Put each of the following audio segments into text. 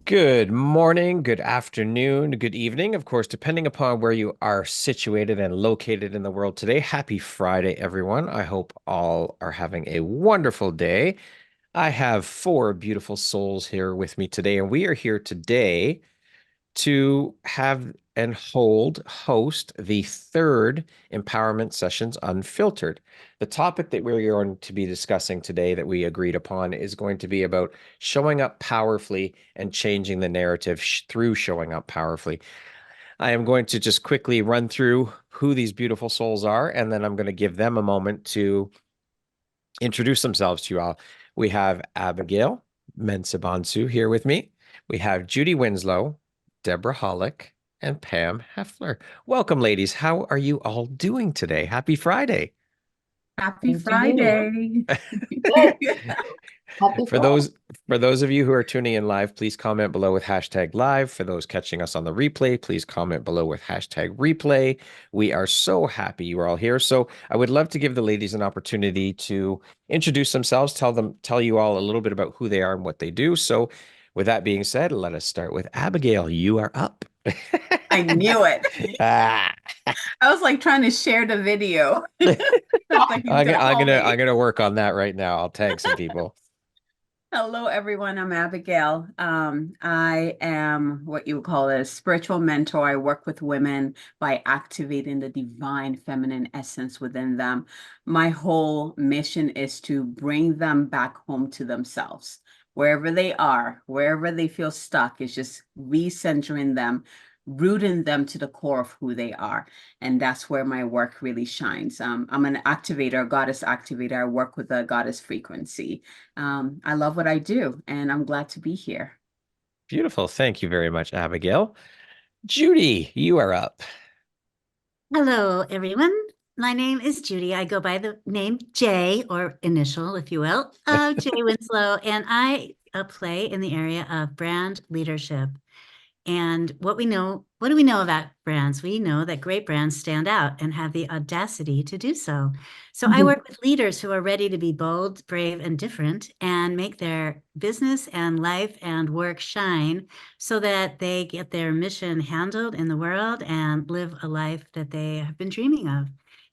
Good morning, good afternoon, good evening, of course, depending upon where you are situated and located in the world today. Happy Friday, everyone. I hope all are having a wonderful day. I have four beautiful souls here with me today, and we are here today to have and host the third Empowerment Sessions Unfiltered. The topic that we're going to be discussing today that we agreed upon is going to be about showing up powerfully and changing the narrative through showing up powerfully. I am going to just quickly run through who these beautiful souls are, and then I'm going to give them a moment to introduce themselves to you all. We have Abigail Mensabansu here with me. We have Judy Winslow, Deborah Hollick, and Pam Heffler. Welcome, ladies. How are you all doing today? Happy Friday. Happy Thank you. Friday. Good. Happy For Friday. those of you who are tuning in live, please comment below with hashtag live. For those catching us on the replay, please comment below with hashtag replay. We are so happy you are all here. So I would love to give the ladies an opportunity to introduce themselves, tell you all a little bit about who they are and what they do. So with that being said, let us start with Abigail. You are up. I knew it. Ah. I was like trying to share the video. I was like, he's gonna call I'm me. gonna work on that right now. I'll tag some people. Hello, everyone. I'm Abigail. I am what you would call a spiritual mentor. I work with women by activating the divine feminine essence within them. My whole mission is to bring them back home to themselves. Wherever they are, wherever they feel stuck, is just recentering them, rooting them to the core of who they are. And that's where my work really shines. I'm an activator, a goddess activator. I work with a goddess frequency. I love what I do, and I'm glad to be here. Beautiful. Thank you very much, Abigail. Judy, you are up. Hello, everyone. My name is Judy. I go by the name Jay, or initial, if you will, Jay Winslow, and I play in the area of brand leadership. And what do we know about brands? We know that great brands stand out and have the audacity to do so. So I work with leaders who are ready to be bold, brave, and different and make their business and life and work shine so that they get their mission handled in the world and live a life that they have been dreaming of.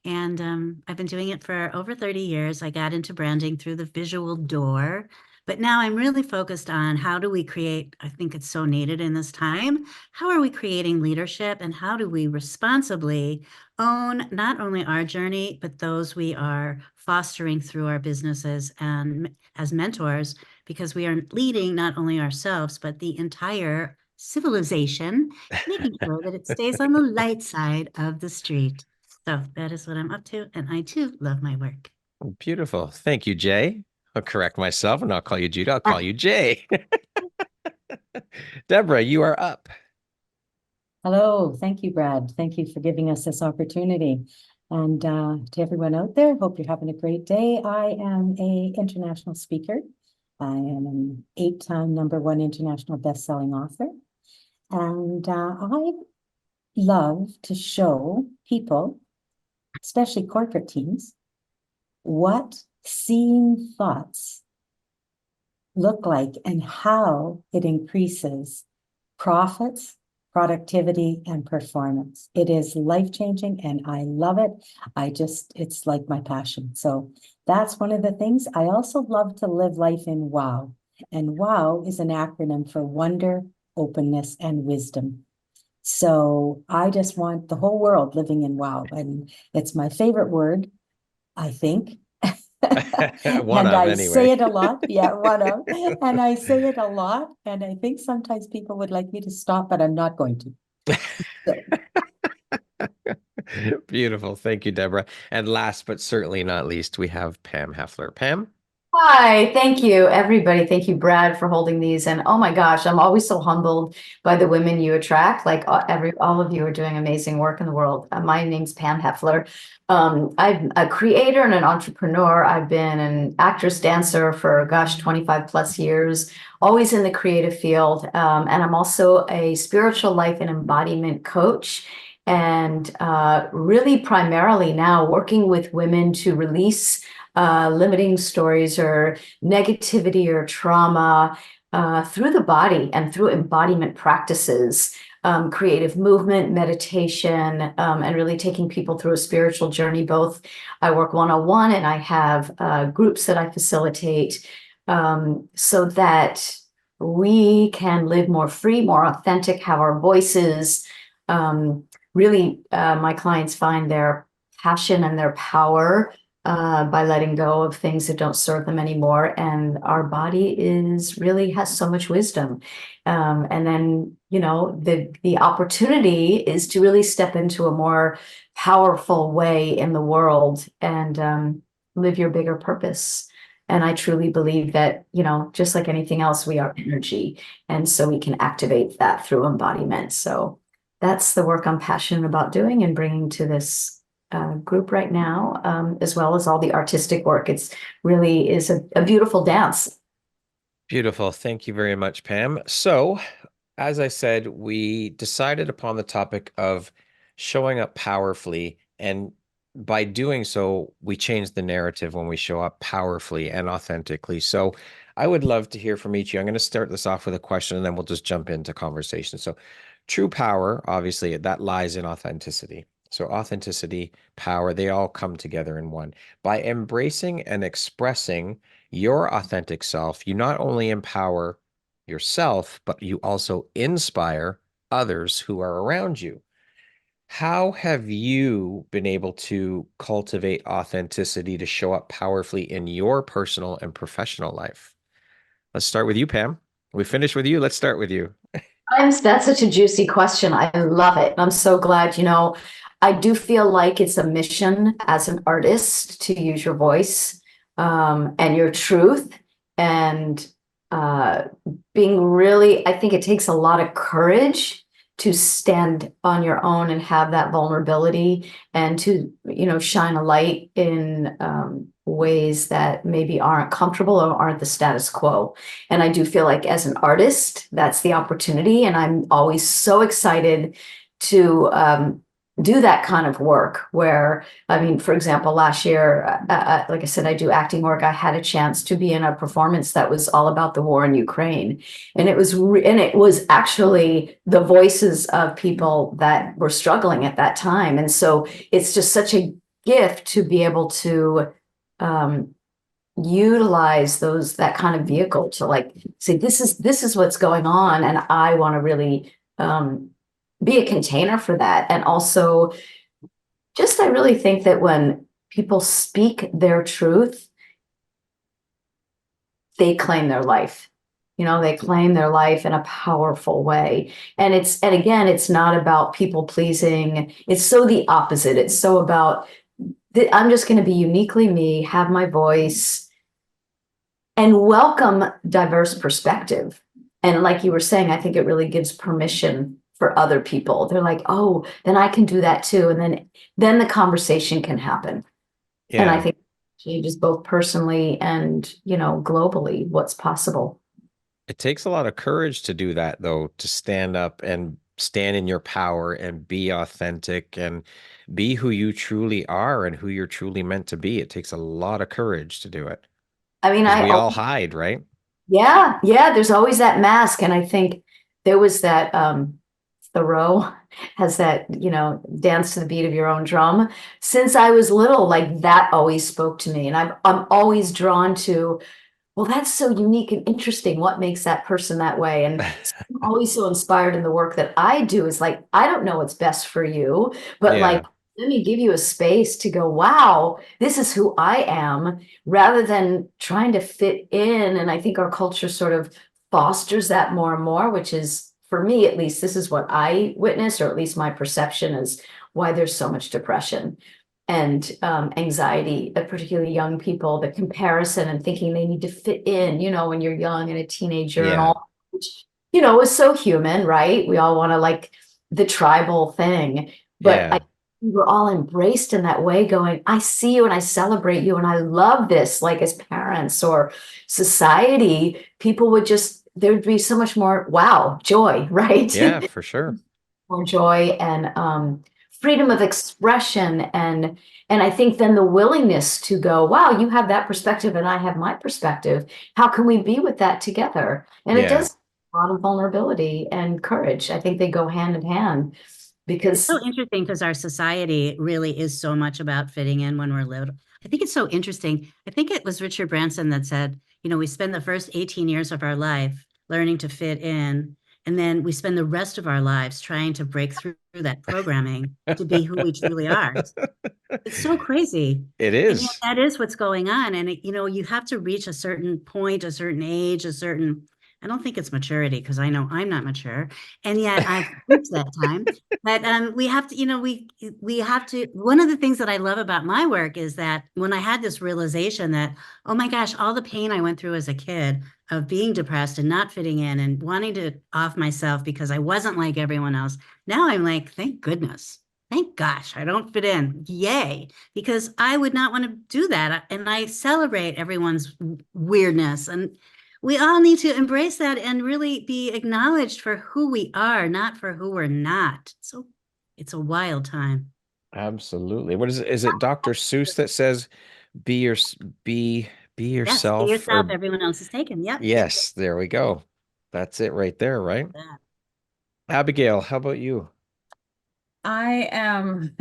And I've been doing it for over 30 years. I got into branding through the visual door, but now I'm really focused on how do we create, I think it's so needed in this time, how are we creating leadership and how do we responsibly own not only our journey, but those we are fostering through our businesses and as mentors, because we are leading not only ourselves, but the entire civilization, making sure that it stays on the light side of the street. So that is what I'm up to. And I too love my work. Beautiful. Thank you, Jay. I'll correct myself and I'll call you Judy. I'll call you Jay. Deborah, you are up. Hello, thank you, Brad. Thank you for giving us this opportunity. And to everyone out there, hope you're having a great day. I am an international speaker. I am an 8-time #1 international best-selling author. And I love to show people, especially corporate teams, what seeing thoughts look like and how it increases profits, productivity, and performance. It is life-changing and I love it. It's like my passion. So that's one of the things. I also love to live life in WOW. And WOW is an acronym for wonder, openness, and wisdom. So I just want the whole world living in WOW. And it's my favorite word, I think. One And of, I say anyway. it a lot. Yeah, one of. And I say it a lot. And I think sometimes people would like me to stop, but I'm not going to. So, Beautiful. Thank you, Deborah. And last but certainly not least, we have Pam Heffler. Pam? Hi, thank you, everybody. Thank you, Brad, for holding these. And oh my gosh, I'm always so humbled by the women you attract. Like all of you are doing amazing work in the world. My name's Pam Heffler. I'm a creator and an entrepreneur. I've been an actress, dancer for, gosh, 25 plus years, always in the creative field. And I'm also a spiritual life and embodiment coach. And really primarily now working with women to release limiting stories or negativity or trauma, through the body and through embodiment practices, creative movement, meditation, and really taking people through a spiritual journey. Both I work one-on-one and I have groups that I facilitate, so that we can live more free, more authentic, have our voices. Really, my clients find their passion and their power by letting go of things that don't serve them anymore. And our body really has so much wisdom. And then, the opportunity is to really step into a more powerful way in the world and live your bigger purpose. And I truly believe that, just like anything else, we are energy. And so we can activate that through embodiment. So that's the work I'm passionate about doing and bringing to this group right now, as well as all the artistic work. It's really is a beautiful dance. Beautiful. Thank you very much, Pam. So, as I said, we decided upon the topic of showing up powerfully. And by doing so, we change the narrative when we show up powerfully and authentically. So, I would love to hear from each of you. I'm going to start this off with a question and then we'll just jump into conversation. So, true power, obviously, that lies in authenticity. So, authenticity, power, they all come together in one. By embracing and expressing your authentic self, you not only empower yourself, but you also inspire others who are around you. How have you been able to cultivate authenticity to show up powerfully in your personal and professional life? Let's start with you, Pam. We finished with you. Let's start with you. That's such a juicy question. I love it. I'm so glad, I do feel like it's a mission as an artist to use your voice, and your truth, and being really, I think it takes a lot of courage to stand on your own and have that vulnerability and to, shine a light in ways that maybe aren't comfortable or aren't the status quo. And I do feel like as an artist, that's the opportunity. And I'm always so excited to do that kind of work where, I mean, for example, last year, like I said, I do acting work. I had a chance to be in a performance that was all about the war in Ukraine. And it was actually the voices of people that were struggling at that time. And so it's just such a gift to be able to utilize that kind of vehicle to like say, this is what's going on. And I want to really be a container for that. And also I really think that when people speak their truth, they claim their life. They claim their life in a powerful way. And again, it's not about people pleasing. It's so the opposite. It's so about, I'm just going to be uniquely me, have my voice, and welcome diverse perspective. And like you were saying, I think it really gives permission for other people. They're like, oh, then I can do that too. And then the conversation can happen. Yeah. And I think it changes both personally and, globally what's possible. It takes a lot of courage to do that, though, to stand up and stand in your power and be authentic and be who you truly are and who you're truly meant to be. It takes a lot of courage to do it. I mean, we all hide, right? Yeah. There's always that mask. And I think there was that, Thoreau has that, dance to the beat of your own drum. Since I was little, like that always spoke to me. And I'm always drawn to, well, that's so unique and interesting. What makes that person that way? And I'm always so inspired in the work that I do is like, I don't know what's best for you, but like, let me give you a space to go, wow, this is who I am, rather than trying to fit in. And I think our culture sort of fosters that more and more, which is, for me, at least, this is what I witnessed, or at least my perception is why there's so much depression and anxiety, particularly young people, the comparison and thinking they need to fit in, when you're young and a teenager and all, which, is so human, right? We all want to like the tribal thing, but we were all embraced in that way going, I see you and I celebrate you and I love this. Like as parents or society, people would there would be so much more, wow, joy, right? Yeah, for sure. More joy and freedom of expression, and I think then the willingness to go, wow, you have that perspective and I have my perspective. How can we be with that together? And it Yeah, does a lot of vulnerability and courage. I think they go hand in hand It's because so interesting because our society really is so much about fitting in when we're little. I think it's so interesting. I think it was Richard Branson that said, you know, we spend the first 18 years of our life learning to fit in, and then we spend the rest of our lives trying to break through that programming to be who we truly are. It's so crazy. it And yet is. that is what's going on. And you know, you have to reach a certain point, a certain age, a certain, I don't think it's maturity because I know I'm not mature. And yet I've reached that time. But we have to, you know, we have to, one of the things that I love about my work is that when I had this realization that, oh my gosh, all the pain I went through as a kid of being depressed and not fitting in and wanting to off myself because I wasn't like everyone else. Now I'm like, thank goodness. Thank gosh, I don't fit in. Yay. Because I would not want to do that. And I celebrate everyone's weirdness. And we all need to embrace that and really be acknowledged for who we are, not for who we're not. So it's a wild time. Absolutely. What is it? Is it Dr. Seuss that says be your be be Yes, be yourself yourself. or Everyone else is taken. Yep. Yep. yes, there we go. That's it right there, right? Yep. Abigail, how about you? I am,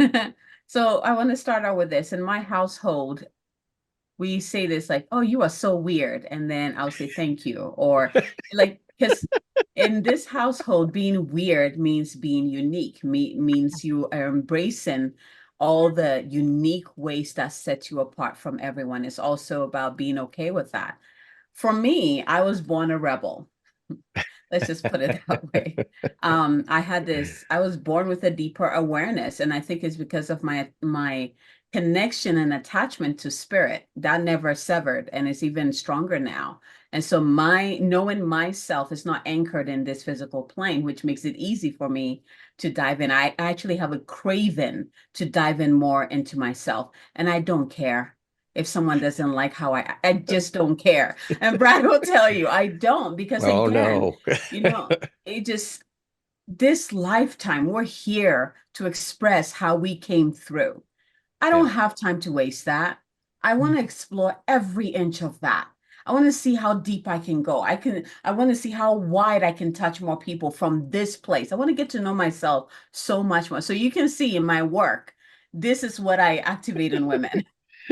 so I want to start out with this. In my household, we say this like, oh, you are so weird. And then I'll say thank you. Or like, because in this household, being weird means being unique, means you are embracing all the unique ways that set you apart from everyone. It's also about being okay with that. For me, I was born a rebel. Let's just put it that way. I was born with a deeper awareness, and I think it's because of my connection and attachment to spirit that never severed, and it's even stronger now. And so my knowing myself is not anchored in this physical plane, which makes it easy for me to dive in. I actually have a craving to dive in more into myself, and I don't care if someone doesn't like how I just don't care. And Brad will tell you, I don't, because Oh again, no. it just, this lifetime, we're here to express how we came through. I Yeah. don't have time to waste that. I want to explore every inch of that. I want to see how deep I can go. I want to see how wide I can touch more people from this place. I want to get to know myself so much more. So you can see in my work, this is what I activate in women.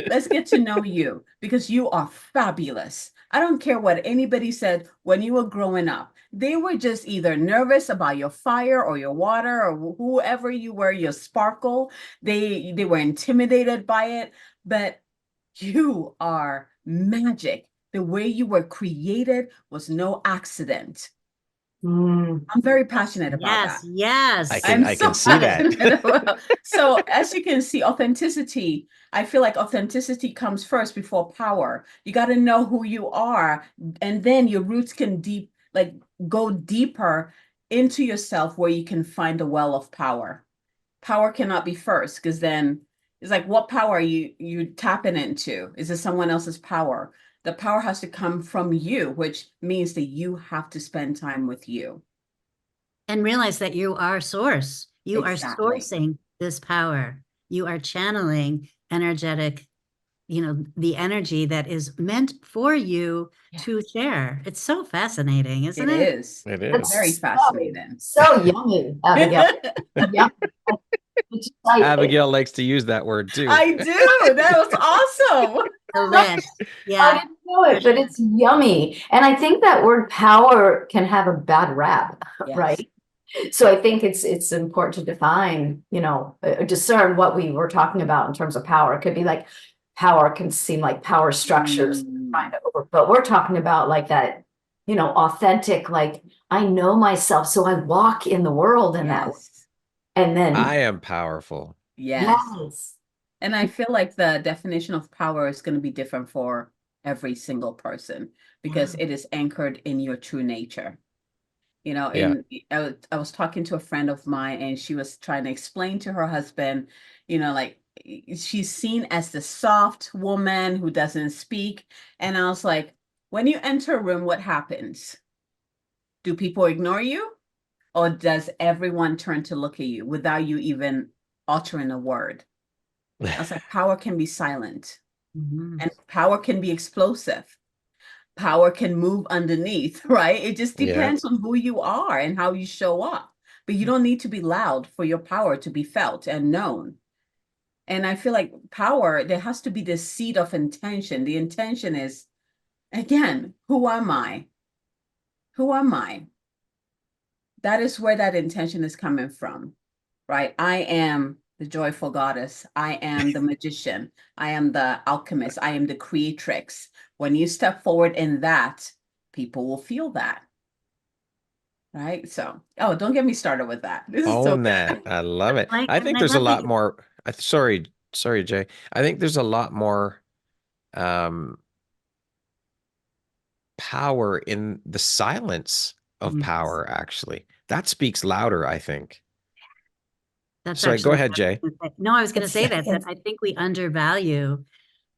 Let's get to know you because you are fabulous. I don't care what anybody said when you were growing up. They were just either nervous about your fire or your water or whoever you were, your sparkle. They were intimidated by it, but you are magic. The way you were created was no accident. mm, I'm very passionate about Yes. that. I Yes. can I'm I can so see that. passionate about. So as you can see, authenticity, I feel like authenticity comes first before power. You got to know who you are, and then your roots can go deeper into yourself where you can find a well of power. Power cannot be first because then it's like, what power are you tapping into? Is it someone else's power? The power has to come from you, which means that you have to spend time with you. And realize that you are source. You are Exactly. sourcing this power. You are channeling energetic, you know, the energy that is meant for you to Yes. share. It's so fascinating, isn't It it? is It very is. that's so, fascinating. so yummy, Abigail. Yeah. It's like, Abigail likes to use that word too. I do. That was awesome. Delish. I Yeah, didn't know for it, but sure. it's yummy. And I think that word power can have a bad rap, Yes. right? So I think it's important to define, discern what we were talking about in terms of power. It could be like power can seem like power structures Mm, trying to over, but we're talking about like that, authentic, like I know myself, so I walk in the world in that way. yes. And I then am powerful. Yes. yes. And I feel like the definition of power is going to be different for every single person because Yeah. it is anchored in your true nature. Yeah. I was talking to a friend of mine and she was trying to explain to her husband, like she's seen as the soft woman who doesn't speak. And I was like, when you enter a room, what happens? Do people ignore you? Or does everyone turn to look at you without you even uttering a word. I was like, power can be silent, Mhm. and power can be explosive. Power can move underneath, right? It just Yeah. depends on who you are and how you show up. But you don't need to be loud for your power to be felt and known. And I feel like power, there has to be this seed of intention. The intention is, again, who am I? Who am I? That is where that intention is coming from, right? I am the joyful goddess. I am the magician. I am the alchemist. I am the creatrix. When you step forward in that, people will feel that, right? So, oh, don't get me started with that. This is so Own that. I love it. Like, I and think I there's a love that lot more. Sorry, Jay. I think there's a lot more um, power in the silence of Yes. power, actually. That speaks louder, I think. That's Sorry, go actually ahead, what I was Jay. gonna say. No, I was going to It's say that it's I think we undervalue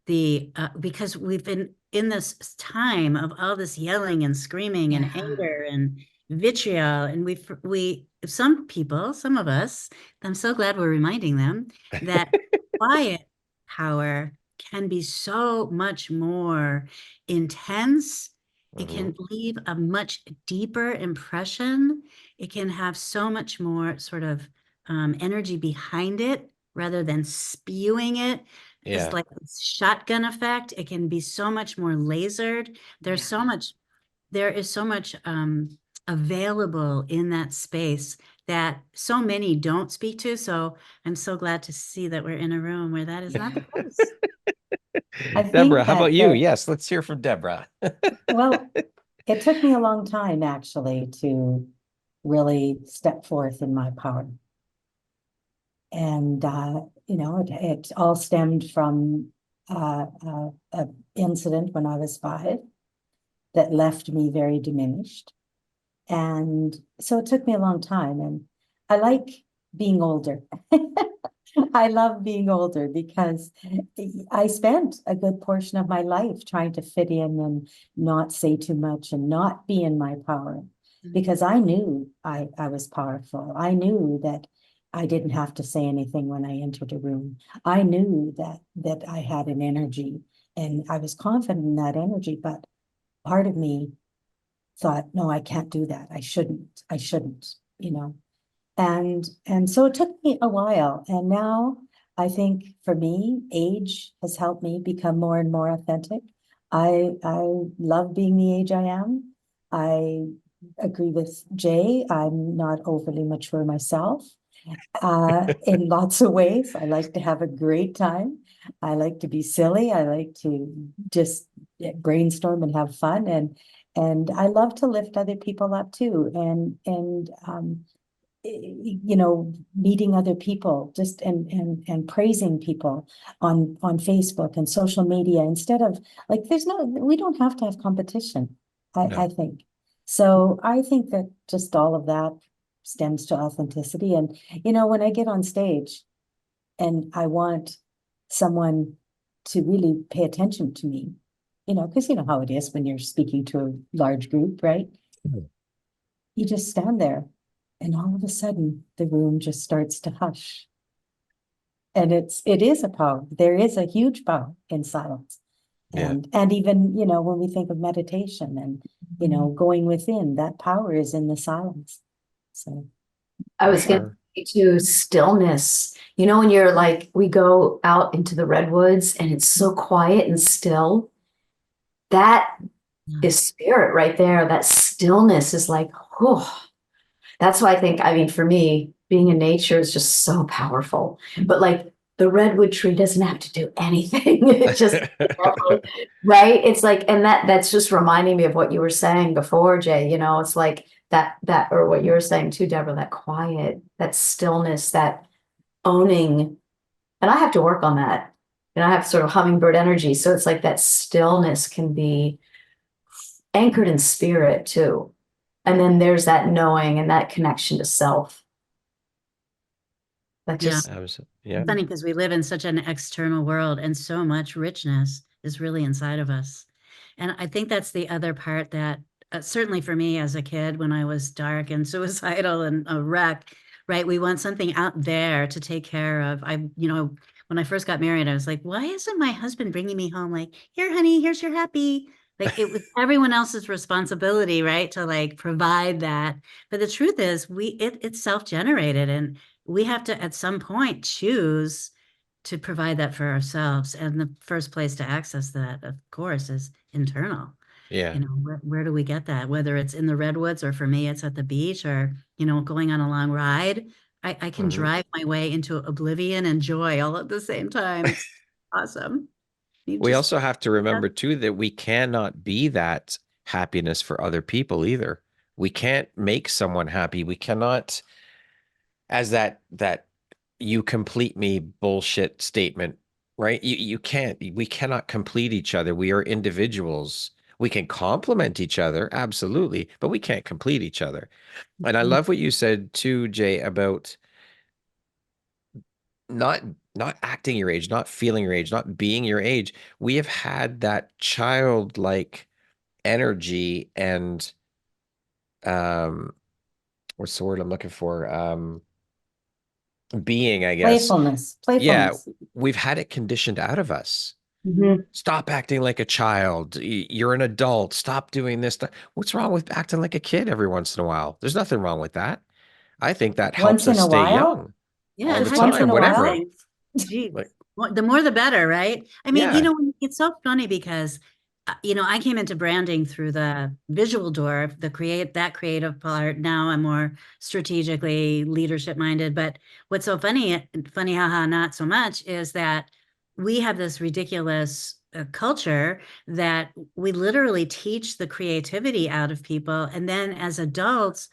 the because we've been in this time of all this yelling and screaming and yeah. anger and vitriol, and we some people, some of us, I'm so glad we're reminding them that quiet power can be so much more intense. It Mhm. can leave a much deeper impression. It can have so much more sort of energy behind it rather than spewing it. It's Yeah. like this shotgun effect. It can be so much more lasered. There's Yeah. so much, there is so much available in that space that so many don't speak to. So I'm so glad to see that we're in a room where that is not the case. I Deborah, think how about that you? Yes, let's hear from Deborah. well, it took me a long time actually to really step forth in my power. And it all stemmed from a incident when I was 5 that left me very diminished. And so it took me a long time. And I like being older. I love being older because I spent a good portion of my life trying to fit in and not say too much and not be in my power because I knew I was powerful. I knew that I didn't have to say anything when I entered a room. I knew that I had an energy and I was confident in that energy, but part of me thought, no, I can't do that. I shouldn't. And so it took me a while. And now I think for me, age has helped me become more and more authentic. I love being the age I am. I agree with Jay. I'm not overly mature myself. In lots of ways. I like to have a great time. I like to be silly. I like to just brainstorm and have fun. And I love to lift other people up too. Meeting other people just and praising people on Facebook and social media instead of like we don't have to have competition, I No. think. So I think that just all of that stems to authenticity. And when I get on stage and I want someone to really pay attention to me, because you know how it is when you're speaking to a large group, right? Mhm. You just stand there and all of a sudden the room just starts to hush. And it is a power. There is a huge power in silence. Yeah. And even, when we think of meditation and, going within, that power is in the silence. So I For was going to sure. say to stillness. You know, when you're like, we go out into the redwoods and it's so quiet and still, that Yeah. is spirit right there. That stillness is like, whew. That's why I think, I mean, for me, being in nature is just so powerful. But like the redwood tree doesn't have to do anything. It just, right? It's like, and that's just reminding me of what you were saying before, Jay. It's like that, or what you were saying too, Deborah, that quiet, that stillness, that owning. And I have to work on that. And I have sort of hummingbird energy. So it's like that stillness can be anchored in spirit too. And then there's that knowing and that connection to self. That Yeah. just, Yeah. Funny because we live in such an external world and so much richness is really inside of us. And I think that's the other part that certainly for me as a kid when I was dark and suicidal and a wreck, right? We want something out there to take care of. When I first got married, I was like, why isn't my husband bringing me home? Like, here, honey, here's your happy. Like it was everyone else's responsibility, right? To like provide that. But the truth is it's self-generated, and we have to at some point choose to provide that for ourselves. And the first place to access that, of course, is internal. Yeah. Where do we get that? Whether it's in the redwoods, or for me, it's at the beach, or, going on a long ride. I can Mhm. drive my way into oblivion and joy all at the same time. It's awesome. You We just, also have to remember too that we cannot be that happiness for other people either. We can't make someone happy. We cannot, as that you complete me bullshit statement, right? You can't, we cannot complete each other. We are individuals. We can complement each other, absolutely, but we can't complete each other. And I Mhm. love what you said too, Jay, about not not acting your age, not feeling your age, not being your age. We have had that childlike energy and um what's the word I'm looking for? Being, I guess. Playfulness, Yeah, playfulness. we've had it conditioned out of us. Mhm. Stop acting like a child. You're an adult. Stop doing this. What's wrong with acting like a kid every once in a while? There's nothing wrong with that. I think that helps Once us in a stay while, young Yeah, all and the just how can once time, in a whatever. while. anything? Gee, Like, the more the better, right? I mean, yeah, it's so funny because, I came into branding through the visual door, that creative part. Now I'm more strategically leadership minded. But what's so funny, haha, not so much, is that we have this ridiculous culture that we literally teach the creativity out of people. And then as adults,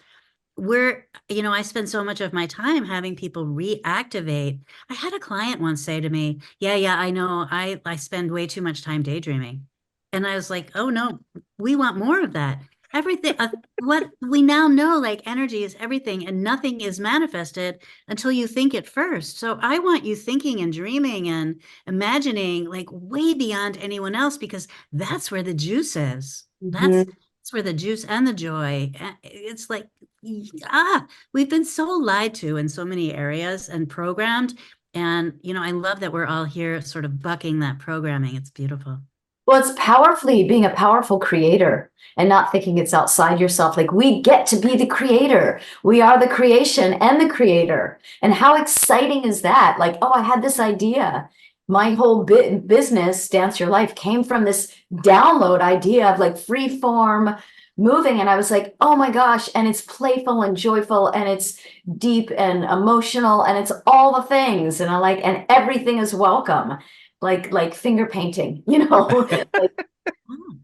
I spend so much of my time having people reactivate. I had a client once say to me, yeah, I know I spend way too much time daydreaming. And I was like, oh no, we want more of that. Everything, what we now know, like energy is everything, and nothing is manifested until you think it first. So I want you thinking and dreaming and imagining like way beyond anyone else, because that's where the juice is. That's Mhm. that's where the juice and the joy. It's like, we've been so lied to in so many areas and programmed. And, I love that we're all here sort of bucking that programming. It's beautiful. Well, it's powerfully being a powerful creator and not thinking it's outside yourself. Like we get to be the creator. We are the creation and the creator. And how exciting is that? Like, oh, I had this idea. My whole business, Dance Your Life, came from this download idea of like free form moving. And I was like, oh my gosh. And it's playful and joyful and it's deep and emotional and it's all the things. And I like, and everything is welcome, like finger painting, like Oh,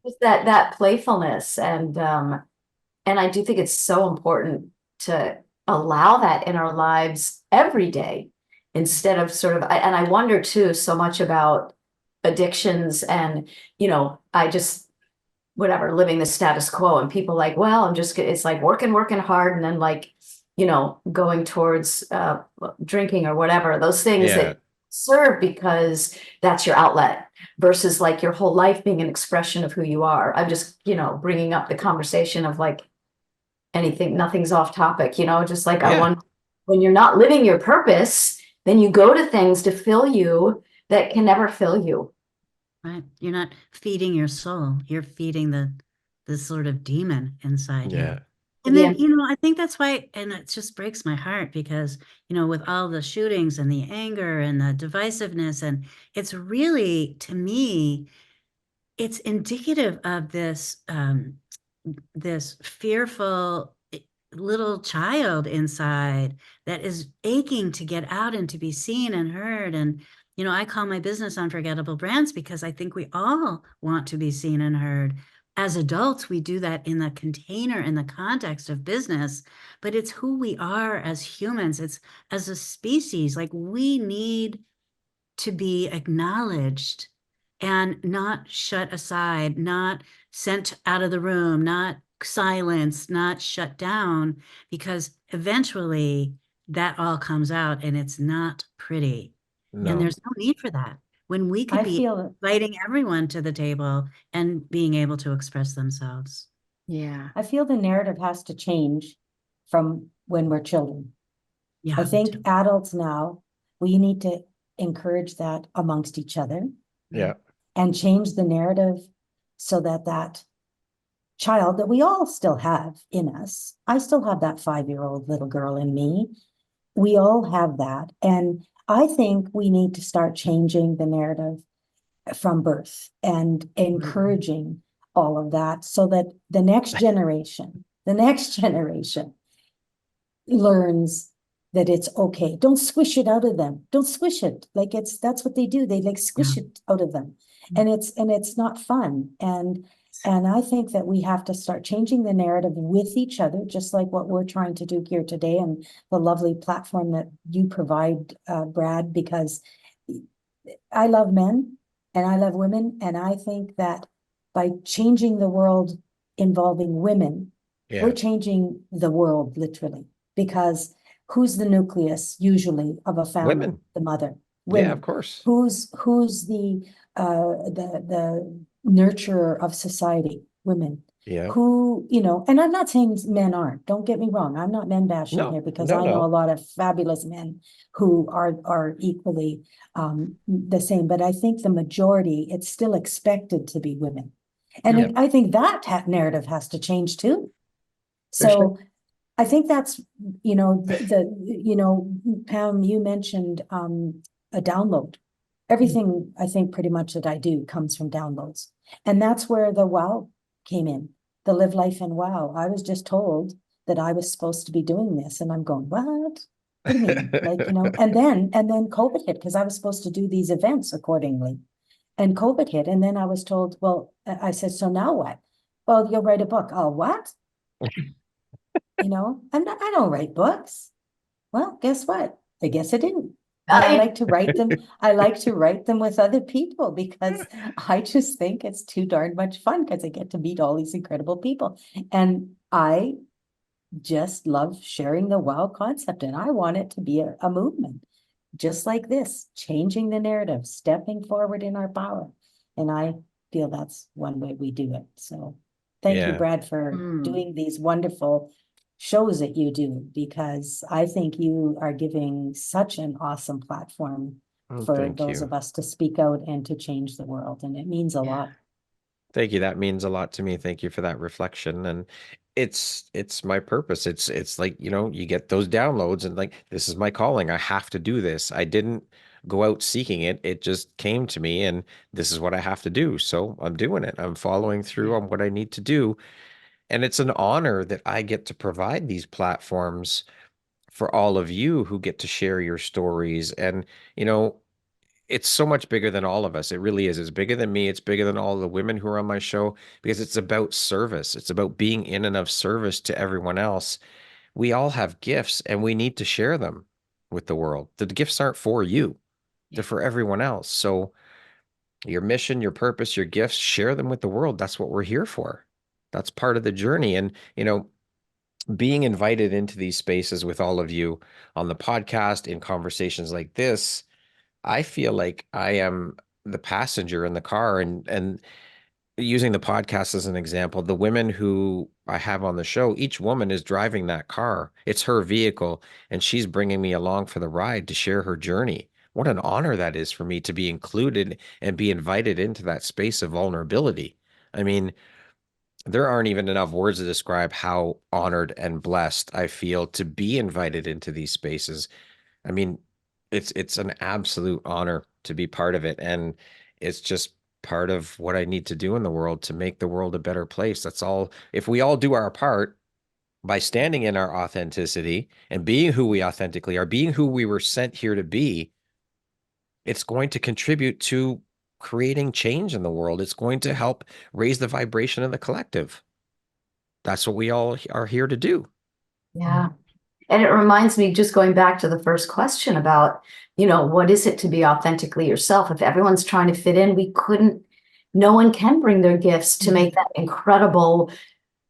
just that playfulness. And I do think it's so important to allow that in our lives every day instead of sort of, and I wonder too so much about addictions and, I just, whatever, living the status quo and people like, well, it's like working hard and then like, going towards drinking or whatever, those things yeah, that serve because that's your outlet versus like your whole life being an expression of who you are. I'm just, bringing up the conversation of like anything, nothing's off topic, just like I yeah. want, when you're not living your purpose, then you go to things to fill you that can never fill you. right. You're not feeding your soul. You're feeding the sort of demon inside you. Yeah. And Yeah. then, I think that's why, and it just breaks my heart because, with all the shootings and the anger and the divisiveness, and it's really, to me, it's indicative of this fearful little child inside that is aching to get out and to be seen and heard. And, I call my business Unforgettable Brands because I think we all want to be seen and heard. As adults, we do that in the container, in the context of business, but it's who we are as humans. It's as a species, like we need to be acknowledged and not shut aside, not sent out of the room, not silenced, not shut down, because eventually that all comes out and it's not pretty. And No. there's no need for that when we could I be feel, inviting everyone to the table and being able to express themselves. Yeah. I feel the narrative has to change from when we're children. Yeah, I me think too. adults now, we need to encourage that amongst each other Yeah. and change the narrative so that that child that we all still have in us, I still have that 5-year-old little girl in me. We all have that. And I think we need to start changing the narrative from birth and encouraging all of that so that the next generation learns that it's okay. Don't squish it out of them. Don't squish it. Like that's what they do. They like squish Yeah. it out of them. And it's not fun. And I think that we have to start changing the narrative with each other, just like what we're trying to do here today and the lovely platform that you provide, Brad, because I love men and I love women. And I think that by changing the world involving women, we're Yeah. changing the world literally, because who's the nucleus usually of a family? Women. The mother. Yeah, of Women. course. Who's the nurturer of society? Women. Yeah. Who, and I'm not saying men aren't, don't get me wrong. I'm not men bashing No, here because no, I know a no. lot of fabulous men who are equally the same, but I think the majority, it's still expected to be women. And Yeah, I think that narrative has to change too. for sure. So I think that's, Pam, you mentioned a download. Everything I think pretty much that I do comes from downloads. And that's where the wow came in, the live life and wow. I was just told that I was supposed to be doing this. And I'm going, what? What do you mean? Like, and then COVID hit because I was supposed to do these events accordingly. And COVID hit. And then I was told, well, I said, so now what? Well, you'll write a book. Oh, what? I don't write books. Well, guess what? I guess I didn't. But I I, like to write them. I like to write them with other people because I just think it's too darn much fun because I get to meet all these incredible people. And I just love sharing the WOW concept. And I want it to be a movement, just like this, changing the narrative, stepping forward in our power. And I feel that's one way we do it. So thank you, Yeah. Brad, for doing these wonderful shows that you do, because I think you are giving such an awesome platform Oh, for thank those you. of us to speak out and to change the world. And it means a lot. Thank you. That means a lot to me. Thank you for that reflection. And it's my purpose. It's like, you get those downloads and like, this is my calling. I have to do this. I didn't go out seeking it. It just came to me and this is what I have to do. So I'm doing it. I'm following through on what I need to do. And it's an honor that I get to provide these platforms for all of you who get to share your stories. And, you know, it's so much bigger than all of us. It really is. It's bigger than me. It's bigger than all the women who are on my show because it's about service. It's about being in and of service to everyone else. We all have gifts and we need to share them with the world. The gifts aren't for you, they're for everyone else. So your mission, your purpose, your gifts, share them with the world. That's what we're here for. That's part of the journey. And, being invited into these spaces with all of you on the podcast in conversations like this, I feel like I am the passenger in the car and using the podcast as an example, the women who I have on the show, each woman is driving that car. It's her vehicle and she's bringing me along for the ride to share her journey. What an honor that is for me to be included and be invited into that space of vulnerability. I mean, there aren't even enough words to describe how honored and blessed I feel to be invited into these spaces. I mean, it's an absolute honor to be part of it. And it's just part of what I need to do in the world to make the world a better place. That's all. If we all do our part by standing in our authenticity and being who we authentically are, being who we were sent here to be, it's going to contribute to creating change in the world. It's going to help raise the vibration of the collective. That's what we all are here to do. yeah. And it reminds me, just going back to the first question about, what is it to be authentically yourself? If everyone's trying to fit in, no one can bring their gifts to make that incredible,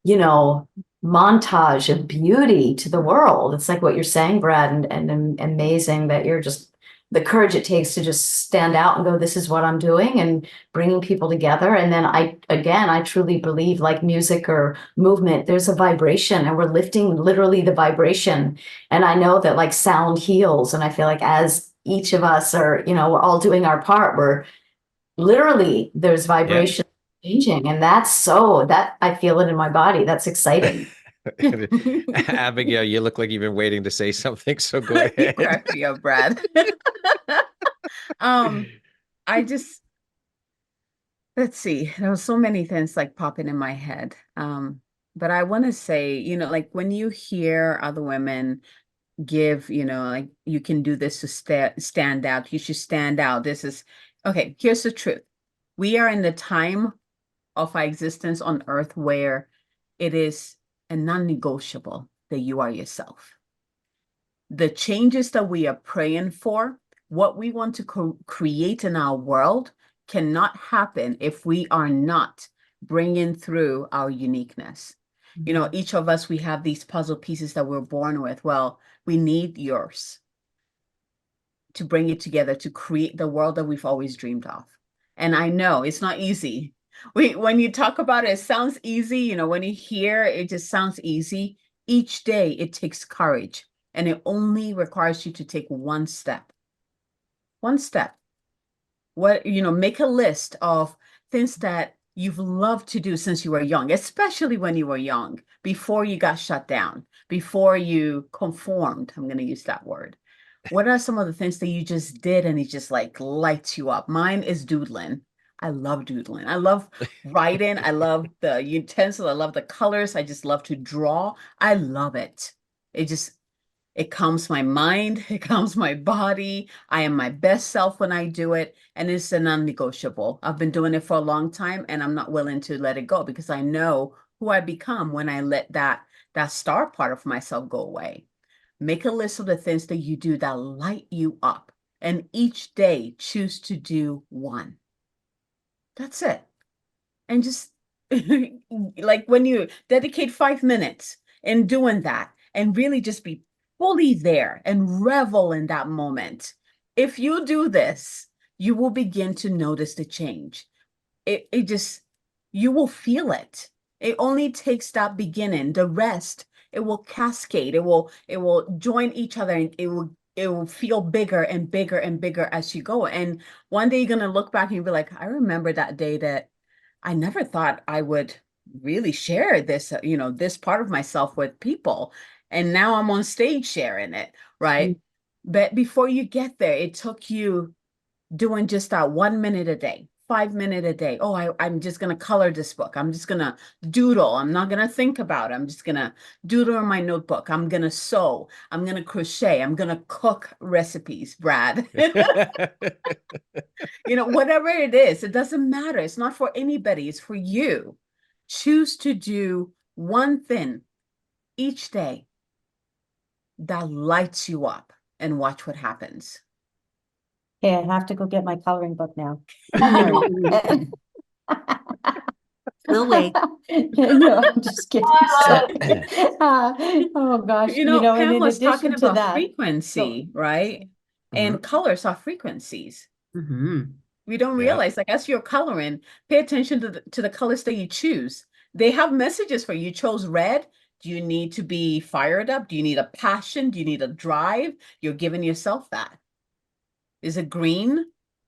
montage of beauty to the world. It's like what you're saying, Brad, and amazing that you're just the courage it takes to just stand out and go, this is what I'm doing, and bringing people together. And then I truly believe, like music or movement, there's a vibration, and we're lifting literally the vibration. And I know that like sound heals. And I feel like as each of us are, we're all doing our part, we're literally, there's Yeah. vibration changing. And that I feel it in my body. That's exciting. Abigail, you look like you've been waiting to say something, so go You ahead. crack me up, Brad. I just, let's see, there were so many things like popping in my head. But I want to say, like when you hear other women give, like you can do this to stand out, you should stand out. Okay, here's the truth. We are in the time of our existence on earth where it is a non-negotiable that you are yourself. The changes that we are praying for, what we want to create in our world, cannot happen if we are not bringing through our uniqueness. Each of us, we have these puzzle pieces that we're born with. Well, we need yours to bring it together to create the world that we've always dreamed of. And I know it's not easy. When you talk about it, it sounds easy. When you hear it, just sounds easy. Each day it takes courage, and it only requires you to take one step. One step. Make a list of things that you've loved to do since you were young, especially when you were young, before you got shut down, before you conformed. I'm going to use that word. What are some of the things that you just did and it just like lights you up? Mine is doodling. I love doodling. I love writing. I love the utensil. I love the colors. I just love to draw. I love it. It calms my mind. It calms my body. I am my best self when I do it. And it's a non-negotiable. I've been doing it for a long time, and I'm not willing to let it go because I know who I become when I let that star part of myself go away. Make a list of the things that you do that light you up, and each day choose to do one. That's it. And just like when you dedicate 5 minutes in doing that and really just be fully there and revel in that moment. If you do this, you will begin to notice the change. You will feel it. It only takes that beginning. The rest, it will cascade. It will join each other, and it will feel bigger and bigger and bigger as you go. And one day you're going to look back and you'll be like, I remember that day that I never thought I would really share this, this part of myself with people. And now I'm on stage sharing it, right? But before you get there, it took you doing just that 1 minute a day, 5 minutes a day. Oh, I'm just going to color this book. I'm just going to doodle. I'm not going to think about it. I'm just going to doodle in my notebook. I'm going to sew. I'm going to crochet. I'm going to cook recipes, Brad. Whatever it is, it doesn't matter. It's not for anybody. It's for you. Choose to do one thing each day that lights you up and watch what happens. Okay, I have to go get my coloring book now. We'll wait. No, I'm just kidding. Oh gosh, and Pam in was talking addition to about that, frequency, right? And colors are frequencies. We don't realize, like as you're coloring, pay attention to the colors that you choose. They have messages for you. You chose red. Do you need to be fired up? Do you need a passion? Do you need a drive? You're giving yourself that. Is it green?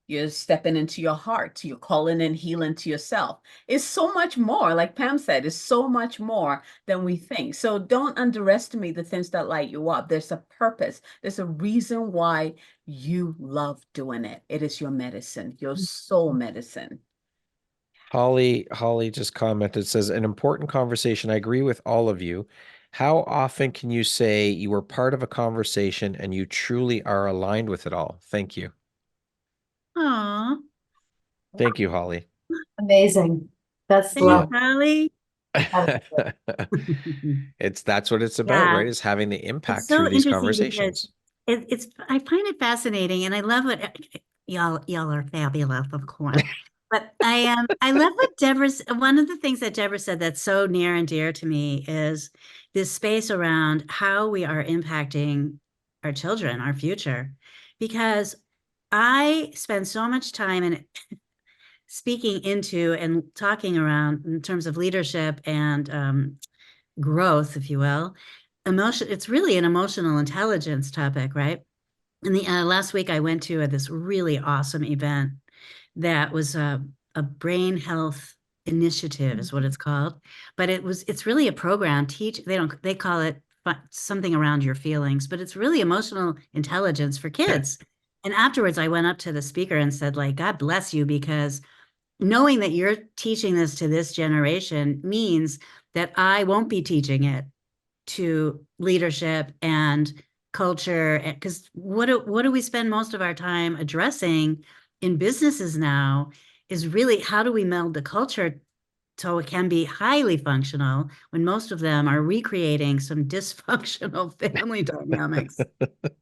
You're stepping into your heart. You're calling in healing to yourself. It's so much more, like Pam said, it's so much more than we think. So don't underestimate the things that light you up. There's a purpose. There's a reason why you love doing it. It is your medicine, your soul medicine. Holly just commented, says, an important conversation. I agree with all of you. How often can you say you were part of a conversation and you truly are aligned with it all? Thank you. Aw. Thank you, Holly. Amazing. That's Thanks, love. Holly. That's what it's about, Yeah. right? Is having the It's impact so through these interesting conversations. because I find it fascinating, and I love what y'all are fabulous, of course. But I love what one of the things that Deborah said that's so near and dear to me is this space around how we are impacting our children, our future. Because I spend so much time in speaking into and talking around in terms of leadership and growth, if you will. It's really an emotional intelligence topic, right? And the last week I went to this really awesome event that was a brain health initiative is what it's called, but it's really a program. They call it something around your feelings, but it's really emotional intelligence for kids. And afterwards I went up to the speaker and said, like, God bless you, because knowing that you're teaching this to this generation means that I won't be teaching it to leadership and culture. Because what do we spend most of our time addressing in businesses now is really how do we meld the culture so it can be highly functional when most of them are recreating some dysfunctional family dynamics.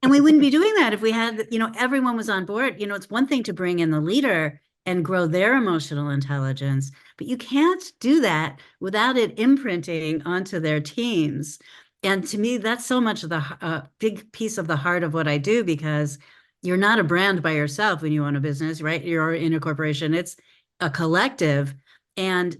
And we wouldn't be doing that if we had, everyone was on board. It's one thing to bring in the leader and grow their emotional intelligence, but you can't do that without it imprinting onto their teams. And to me, that's so much of the big piece of the heart of what I do, because you're not a brand by yourself when you own a business, right? You're in a corporation, it's a collective. And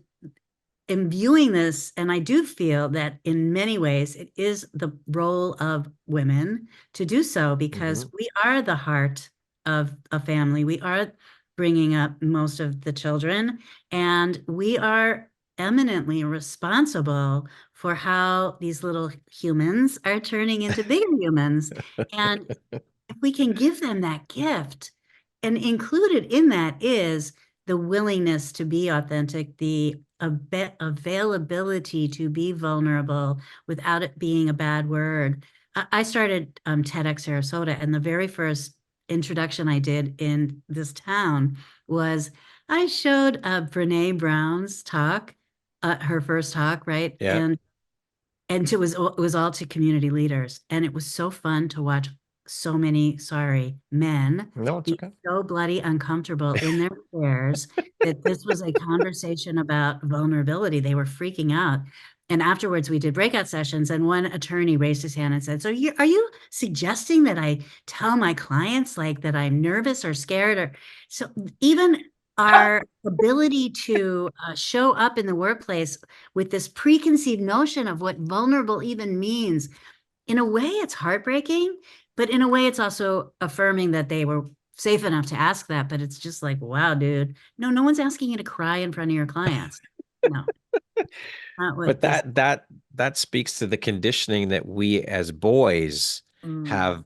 in viewing this, and I do feel that in many ways it is the role of women to do so, because we are the heart of a family. We are bringing up most of the children, and we are eminently responsible for how these little humans are turning into bigger humans. And if we can give them that gift, and included in that is the willingness to be authentic, the availability to be vulnerable without it being a bad word. I started TEDx Sarasota, and the very first introduction I did in this town was I showed Brene Brown's talk, her first talk, right? Yeah. And it was all to community leaders, and it was so fun to watch so many, sorry, men No, it's be okay. so bloody uncomfortable in their chairs that this was a conversation about vulnerability. They were freaking out. And afterwards, we did breakout sessions, and one attorney raised his hand and said, "So are you suggesting that I tell my clients like that I'm nervous or scared?" Or so even our ability to show up in the workplace with this preconceived notion of what vulnerable even means. In a way, it's heartbreaking, but in a way, it's also affirming that they were safe enough to ask that. But it's just like, wow, dude, no one's asking you to cry in front of your clients. No, not But what this. that speaks to the conditioning that we as boys have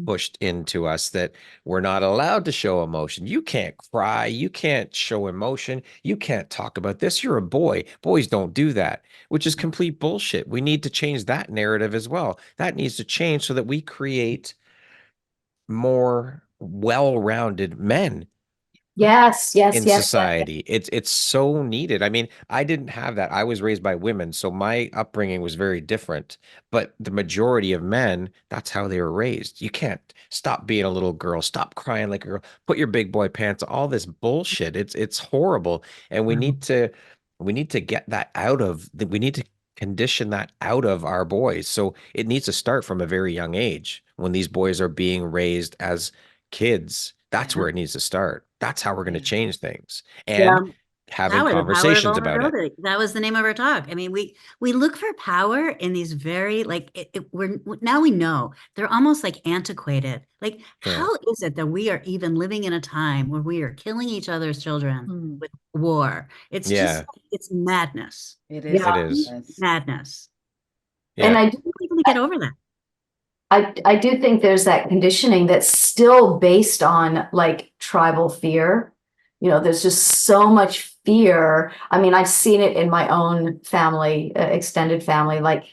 pushed into us, that we're not allowed to show emotion. You can't cry, you can't show emotion, you can't talk about this. You're a boy. Boys don't do that, which is complete bullshit. We need to change that narrative as well. That needs to change so that we create more well-rounded men Yes, yes, in yes, yes. society. It's so needed. I mean, I didn't have that. I was raised by women, so my upbringing was very different. But the majority of men, that's how they were raised. You can't stop being a little girl, stop crying like a girl, put your big boy pants, all this bullshit. It's horrible. And we need to get that out of we need to condition that out of our boys. So it needs to start from a very young age when these boys are being raised as kids. That's where it needs to start. That's how we're going to change things, and Yeah. having The power of conversations about it. vulnerability. That was the name of our talk. I mean, we look for power in these very we're now we know they're almost like antiquated. Like, Yeah. how is it that we are even living in a time where we are killing each other's children with war? It's just Yeah, it's madness. It Yeah. is. it is. Madness. And Yeah. I And people to get over that. I do think there's that conditioning that's still based on like tribal fear. You know, there's just so much fear. I mean, I've seen it in my own family, extended family, like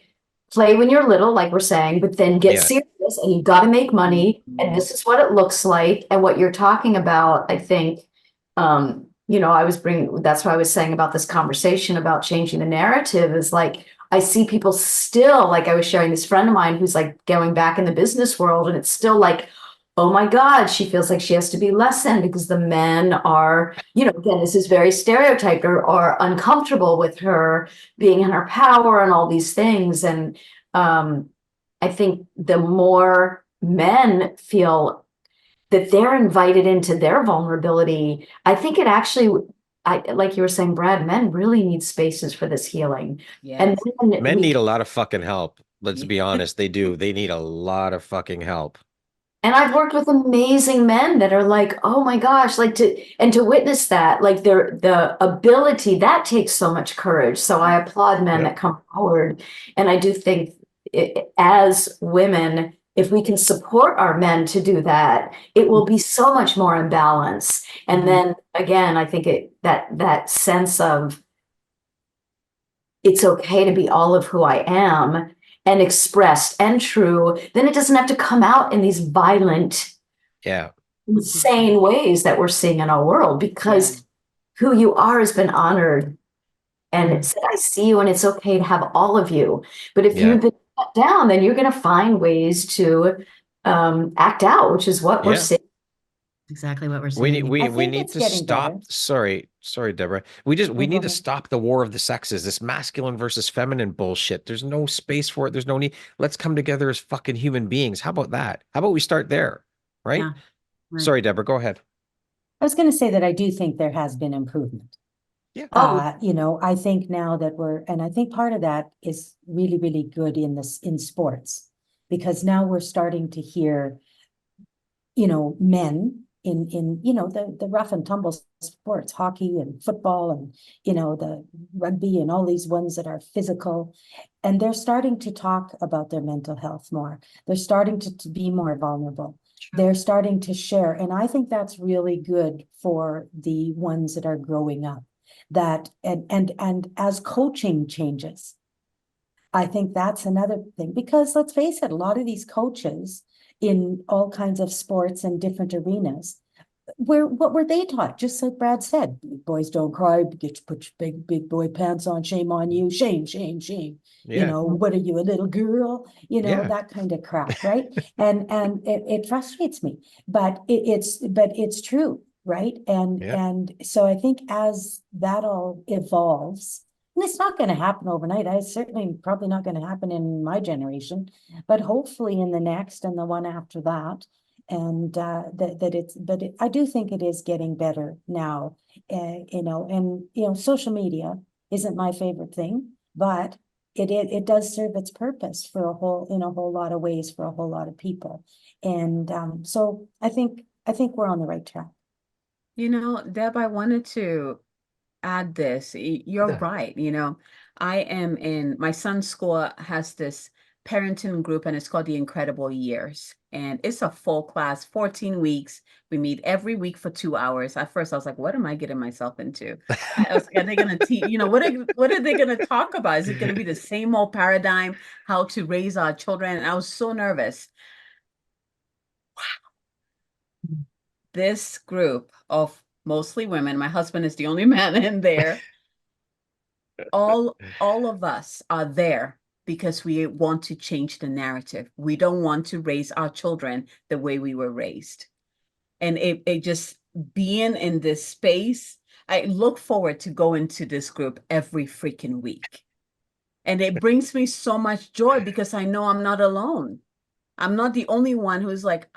play when you're little, like we're saying, but then get Yeah. serious and you've got to make money. And this is what it looks like. And what you're talking about, I think, that's why I was saying about this conversation about changing the narrative is like, I see people still, like I was sharing this friend of mine who's like going back in the business world, and it's still like, oh my God, she feels like she has to be less than because the men are, again, this is very stereotyped or uncomfortable with her being in her power and all these things. And I think the more men feel that they're invited into their vulnerability. I think it actually, like you were saying, Brad, men really need spaces for this healing. And Yes. then Men we need a lot of fucking help. Let's Yeah. be honest, they do. They need a lot of fucking help. And I've worked with amazing men that are like, oh my gosh, like to witness that, like the ability that takes so much courage. So I applaud men Yep. that come forward. And I do think as women, if we can support our men to do that, it will be so much more in balance. And then again, I think that sense of it's okay to be all of who I am and expressed and true, then it doesn't have to come out in these violent, Yeah. insane ways that we're seeing in our world, because who you are has been honored. And it said, I see you, and it's okay to have all of you. But if Yeah. you've been shut down, then you're going to find ways to act out, which is what we're Yeah. seeing. Exactly what we're We need seeing. we think need it's to getting better. stop. Sorry, Deborah. We No, go need to ahead. stop the war of the sexes, this masculine versus feminine bullshit. There's no space for it. There's no need. Let's come together as fucking human beings. How about that? How about we start there? Right? Yeah, right. Sorry, Deborah, go ahead. I was going to say that I do think there has been improvement. Yeah. Oh, I think now that and I think part of that is really, really good in sports, because now we're starting to hear, men in, the rough and tumble sports, hockey and football and, the rugby and all these ones that are physical. And they're starting to talk about their mental health more. They're starting to be more vulnerable. They're starting to share. And I think that's really good for the ones that are growing up. That and as coaching changes, I think that's another thing, because let's face it, a lot of these coaches in all kinds of sports and different arenas, what were they taught? Just like Brad said, boys don't cry, get put your big boy pants on, shame on you, shame, shame, shame. Yeah. What are you, a little girl? Yeah. That kind of crap, right? And it frustrates me, but it's true, right? And Yeah. and so I think as that all evolves, and it's not going to happen overnight. I certainly probably not going to happen in my generation, but hopefully in the next and the one after that. And I do think it is getting better now. Social media isn't my favorite thing, but it does serve its purpose for in a whole lot of ways for a whole lot of people. And so I think we're on the right track. Deb, I wanted to add this. You're Yeah. right. I am in my son's school has this parenting group, and it's called the Incredible Years. And it's a full class, 14 weeks. We meet every week for 2 hours. At first, I was like, what am I getting myself into? I was like, are they going to teach, what are they going to talk about? Is it going to be the same old paradigm, how to raise our children? And I was so nervous. This group of mostly women, my husband is the only man in there. All of us are there because we want to change the narrative. We don't want to raise our children the way we were raised. And it just being in this space, I look forward to going to this group every freaking week. And it brings me so much joy because I know I'm not alone. I'm not the only one who's like,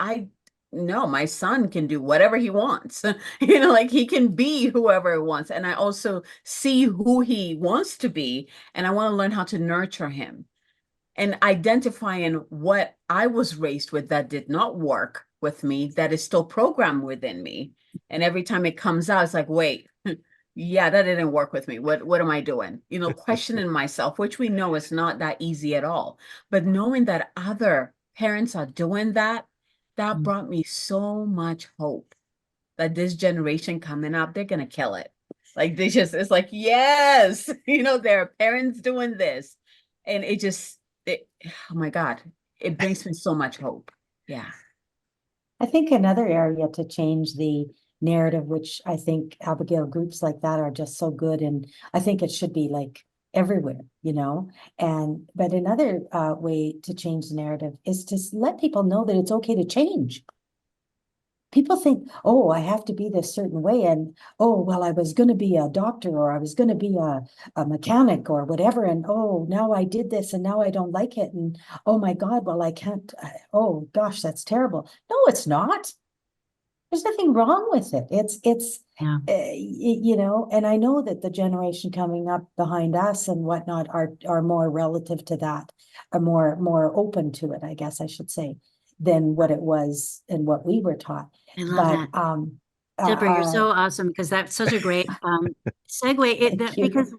no, my son can do whatever he wants. Like he can be whoever he wants. And I also see who he wants to be. And I want to learn how to nurture him and identifying what I was raised with that did not work with me, that is still programmed within me. And every time it comes out, it's like, wait, yeah, that didn't work with me. What am I doing? Questioning myself, which we know is not that easy at all. But knowing that other parents are doing that, that brought me so much hope that this generation coming up, they're gonna kill it. Like it's like, yes, there are parents doing this. And oh my God, it brings me so much hope. Yeah. I think another area to change the narrative, which I think Abigail, groups like that are just so good, and I think it should be like everywhere, but another way to change the narrative is to let people know that it's okay to change. People think, oh, I have to be this certain way. And, oh, well, I was going to be a doctor, or I was going to be a mechanic or whatever. And, oh, now I did this and now I don't like it. And, oh my God, well, I can't. Oh gosh, that's terrible. No, it's not. there's nothing wrong with it. It's Yeah. you know, and I know that the generation coming up behind us and whatnot are more relative to that, are more open to it, I guess I should say, than what it was and what we were taught. I love But that. Deborah, you're so awesome because that's such a great segue. thank you. Because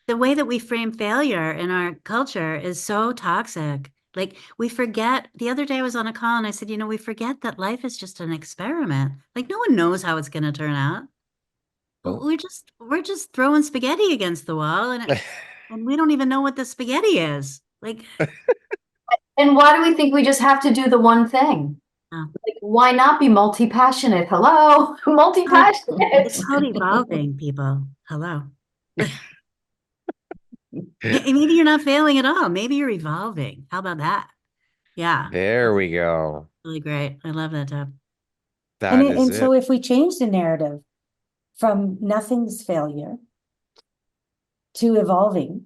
the way that we frame failure in our culture is so toxic. Like we forget. The other day I was on a call and I said, you know, we forget that life is just an experiment. Like no one knows how it's going to turn out. Oh. We're just throwing spaghetti against the wall and we don't even know what the spaghetti is. Like, And why do we think we just have to do the one thing? oh, Like, why not be multi-passionate? Hello, it's multi-passionate. called evolving, people. Hello. Maybe you're not failing at all. Maybe you're evolving. How about that? Yeah, There we go. really great. I love that, Deb. That is And it. so if we change the narrative from nothing's failure to evolving,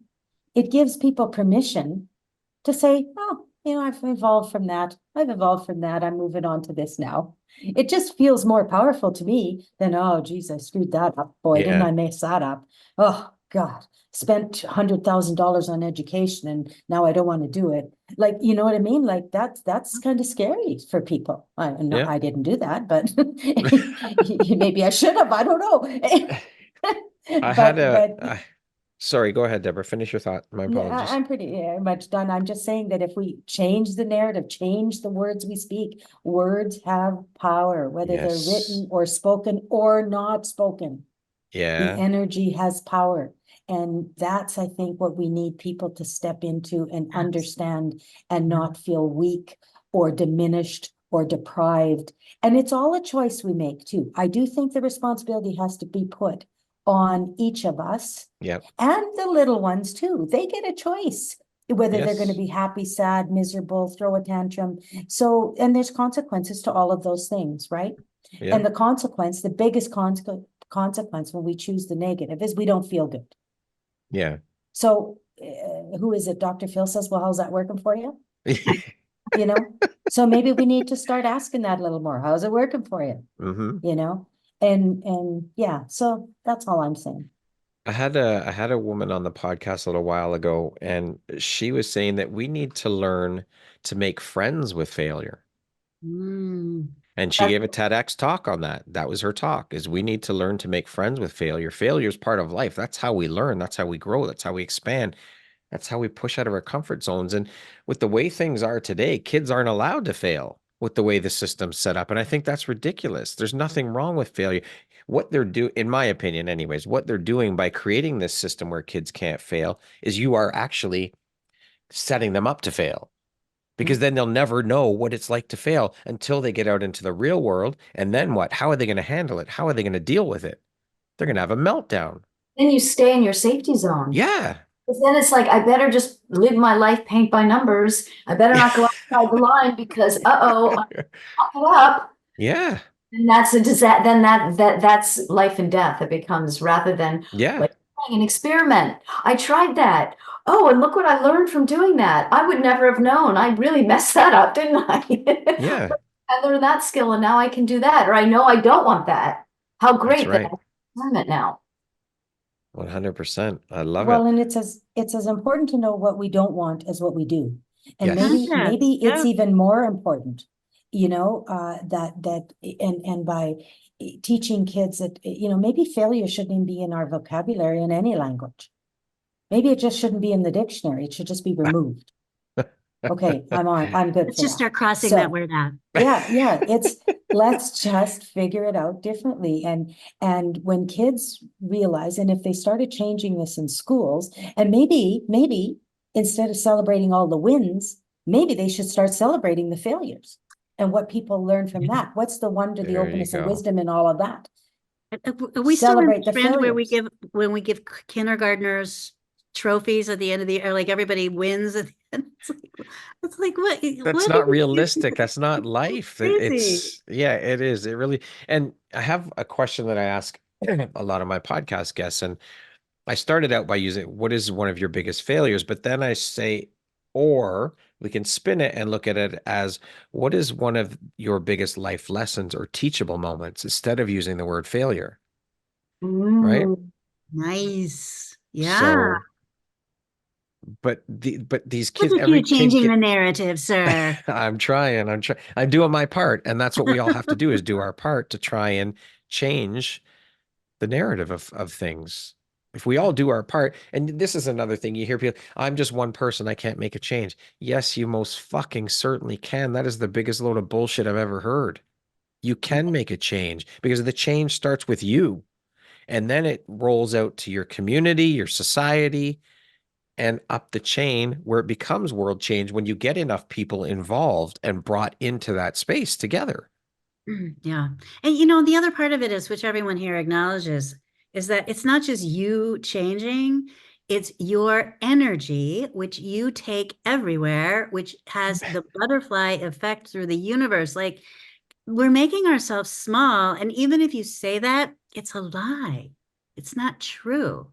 it gives people permission to say, oh, you know, I've evolved from that. I've evolved from that. I'm moving on to this now. It just feels more powerful to me than, oh, geez, I screwed that up. Boy, didn't Yeah. I mess that up? Oh, God, spent $100,000 on education and now I don't want to do it. Like, you know what I mean? Like that's kind of scary for people. No, Yeah. I didn't do that, but maybe I should have. I don't know. I had But sorry, go ahead, Deborah. Finish your thought. My apologies. I'm pretty much done. I'm just saying that if we change the narrative, change the words we speak, words have power, whether they're Yes. written or spoken or not spoken. The Yeah. energy has power. And that's, I think, what we need people to step into and understand and not feel weak or diminished or deprived. And it's all a choice we make too. I do think the responsibility has to be put on each of us Yep. and the little ones too. They get a choice whether they're going to Yes. be happy, sad, miserable, throw a tantrum. So, and there's consequences to all of those things, right? Yeah. And the consequence, the biggest consequence when we choose the negative is we don't feel good. Yeah. So, who is it? Dr. Phil says, well, how's that working for you? You know, so maybe we need to start asking that a little more. How's it working for you? Mm-hmm. You know, and yeah, so that's all I'm saying. I had a woman on the podcast a little while ago, and she was saying that we need to learn to make friends with failure. Mm. And she gave a TEDx talk on that. That was her talk, is we need to learn to make friends with failure. Failure is part of life. That's how we learn. That's how we grow. That's how we expand. That's how we push out of our comfort zones. And with the way things are today, kids aren't allowed to fail with the way the system's set up. And I think that's ridiculous. There's nothing wrong with failure. What they're doing, in my opinion, anyways, what they're doing by creating this system where kids can't fail is you are actually setting them up to fail, because then they'll never know what it's like to fail until they get out into the real world. And then what? How are they going to handle it? How are they going to deal with it? They're going to have a meltdown. Then you stay in your safety zone. Yeah. Because then it's like, I better just live my life, paint by numbers. I better not go outside the line because, uh-oh, I'll fuck it up. Yeah. And that's a disaster. Then that's life and death. It becomes, rather than Yeah. like an experiment. I tried that. Oh, and look what I learned from doing that. I would never have known. I really messed that up, didn't I? Yeah. I learned that skill and now I can do that. Or I know I don't want that. How That's great that right. I can learn it now. 100%. I love Well, it. and it's as important to know what we don't want as what we do. And Yes. maybe Yeah. it's even more important, you know, that and by teaching kids that, you know, maybe failure shouldn't even be in our vocabulary in any language. Maybe it just shouldn't be in the dictionary. It should just be removed. Okay, I'm good Let's for just that. start crossing So, that word out. yeah, let's just figure it out differently. And when kids realize, and if they started changing this in schools, and maybe instead of celebrating all the wins, maybe they should start celebrating the failures and what people learn from that. What's the wonder, the There you openness and go. wisdom in all of that? Are we still in Celebrate the the trend where we failures. give kindergartners trophies at the end of the year, or like everybody wins at the end? It's like what That's what not are we realistic. doing? That's not life. Crazy. Yeah, it is. It really, and I have a question that I ask a lot of my podcast guests, and I started out by using, what is one of your biggest failures? But then I say, or We can spin it and look at it as what is one of your biggest life lessons or teachable moments instead of using the word failure, right? Mm. Nice. Yeah. So, but these Look kids, at you every kid changing the get, narrative, sir. I'm doing my part. And that's what we all have to do is do our part to try and change the narrative of things. If we all do our part, and this is another thing you hear people, I'm just one person, I can't make a change. Yes, you most fucking certainly can. That is the biggest load of bullshit I've ever heard. You can make a change because the change starts with you, and then it rolls out to your community, your society, and up the chain where it becomes world change when you get enough people involved and brought into that space together. Yeah. And the other part of it is, which everyone here acknowledges, is that it's not just you changing, it's your energy, which you take everywhere, which has the butterfly effect through the universe. Like, we're making ourselves small. And even if you say that, it's a lie. It's not true.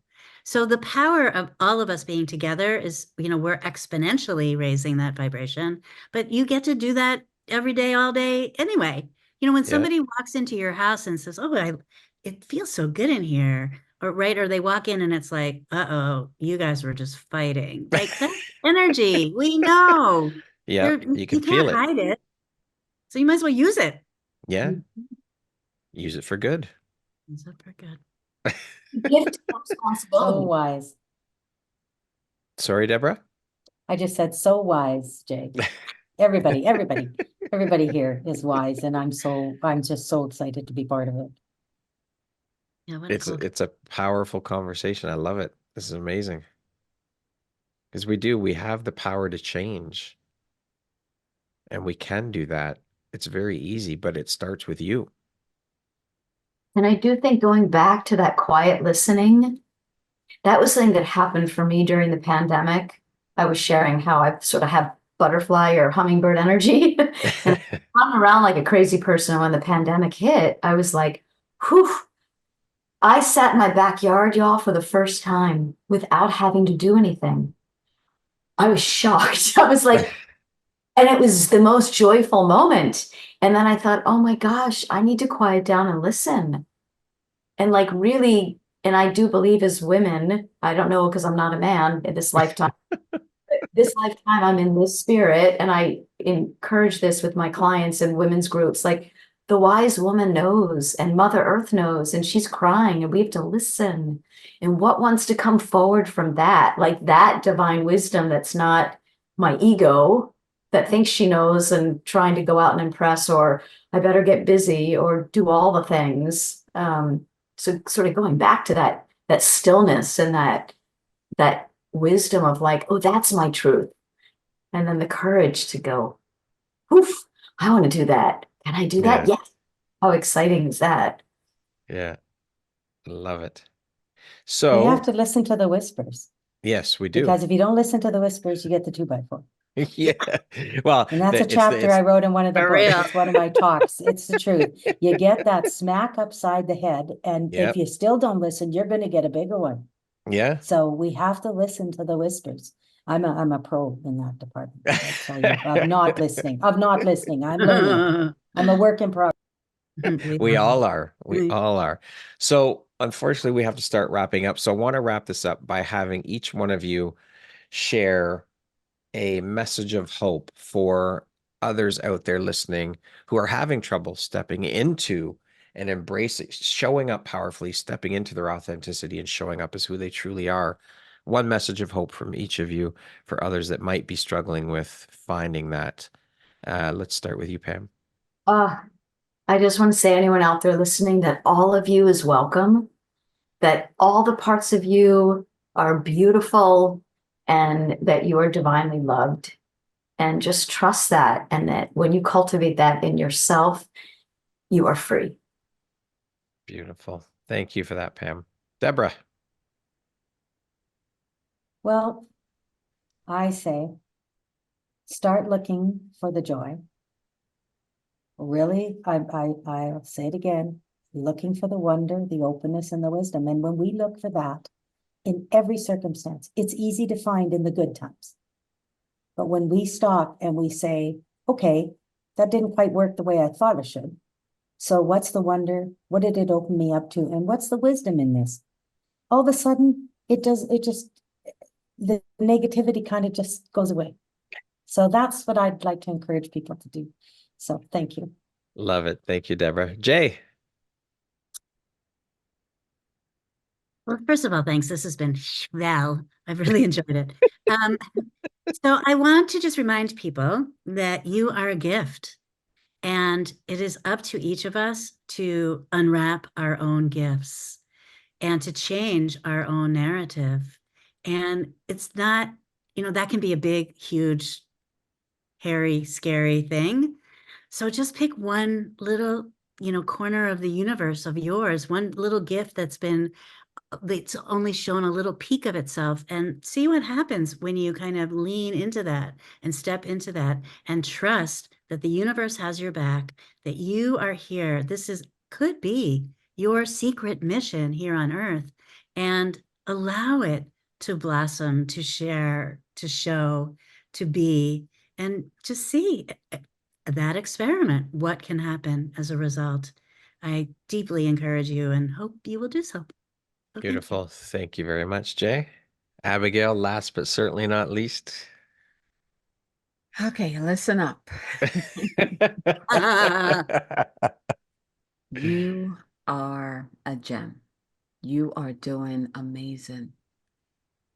So the power of all of us being together is, we're exponentially raising that vibration, but you get to do that every day, all day anyway. When Yeah. somebody walks into your house and says, "Oh, it feels so good in here," or they walk in and it's like, "Uh-oh, you guys were just fighting." Like, that's energy. We know. Yeah. There, You can you can't feel it. hide it. So you might as well use it. Yeah. Use it for good. Use it for good. Gift of So responsibility. wise. Sorry, Deborah. I just said so wise, Jay. Everybody here is wise, and I'm just so excited to be part of it. Yeah, what a It's cool. it's a powerful conversation. I love it. This is amazing. Because we have the power to change. And we can do that. It's very easy, but it starts with you. And I do think going back to that quiet listening, that was something that happened for me during the pandemic. I was sharing how I sort of have butterfly or hummingbird energy and I'm around like a crazy person. When the pandemic hit, I was like, whew, I sat in my backyard, y'all, for the first time without having to do anything. I was shocked. I was like, and it was the most joyful moment. And then I thought, oh my gosh, I need to quiet down and listen. And like really, and I do believe as women, I don't know because I'm not a man in this lifetime, I'm in this spirit, and I encourage this with my clients and women's groups. Like the wise woman knows, and Mother Earth knows, and she's crying, and we have to listen. And what wants to come forward from that, like that divine wisdom that's not my ego that thinks she knows and trying to go out and impress, or I better get busy or do all the things. So sort of going back to that stillness and that wisdom of like, oh, that's my truth. And then the courage to go, oof, I want to do that. Can I do that? Yeah. Yes. How exciting is that? Yeah. I love it. You have So, to listen to the whispers, yes, we do. because if you don't listen to the whispers, you get the 2x4. Yeah. Well, And that's a it's chapter I wrote in one of the For books. real. It's one of my talks. It's the truth. You get that smack upside the head, and if Yep. you still don't listen, you're going to get a bigger one. Yeah. So we have to listen to the whispers. I'm a pro in that department. I tell you, of not listening. I'm learning. I'm a work in progress. We are. all are. We all are. So, unfortunately, we have to start wrapping up. So, I want to wrap this up by having each one of you share a message of hope for others out there listening who are having trouble stepping into and embracing, showing up powerfully, stepping into their authenticity and showing up as who they truly are. One message of hope from each of you for others that might be struggling with finding that. Let's start with you, Pam. I just want to say, anyone out there listening, that all of you is welcome, that all the parts of you are beautiful and that you are divinely loved. And just trust that. And that when you cultivate that in yourself, you are free. Beautiful. Thank you for that, Pam. Deborah. Well, I say, start looking for the joy. Really, I'll say it again, looking for the wonder, the openness, and the wisdom. And when we look for that in every circumstance, it's easy to find in the good times. But when we stop and we say, okay, that didn't quite work the way I thought it should. So what's the wonder? What did it open me up to? And what's the wisdom in this? All of a sudden, the negativity kind of just goes away. So that's what I'd like to encourage people to do. So thank you. Love it. Thank you, Deborah. Jay. Well, first of all, thanks. This has been well. I've really enjoyed it. So I want to just remind people that you are a gift, and it is up to each of us to unwrap our own gifts and to change our own narrative. And it's not, that can be a big, huge, hairy, scary thing. So just pick one little, corner of the universe of yours, one little gift that's only shown a little peek of itself, and see what happens when you kind of lean into that and step into that and trust that the universe has your back, that you are here. Could be your secret mission here on Earth, and allow it to blossom, to share, to show, to be, and to see that experiment, what can happen as a result. I deeply encourage you and hope you will do so. So thank you. Beautiful. Thank you very much, Jay. Abigail, last but certainly not least. Okay, listen up. You are a gem. You are doing amazing.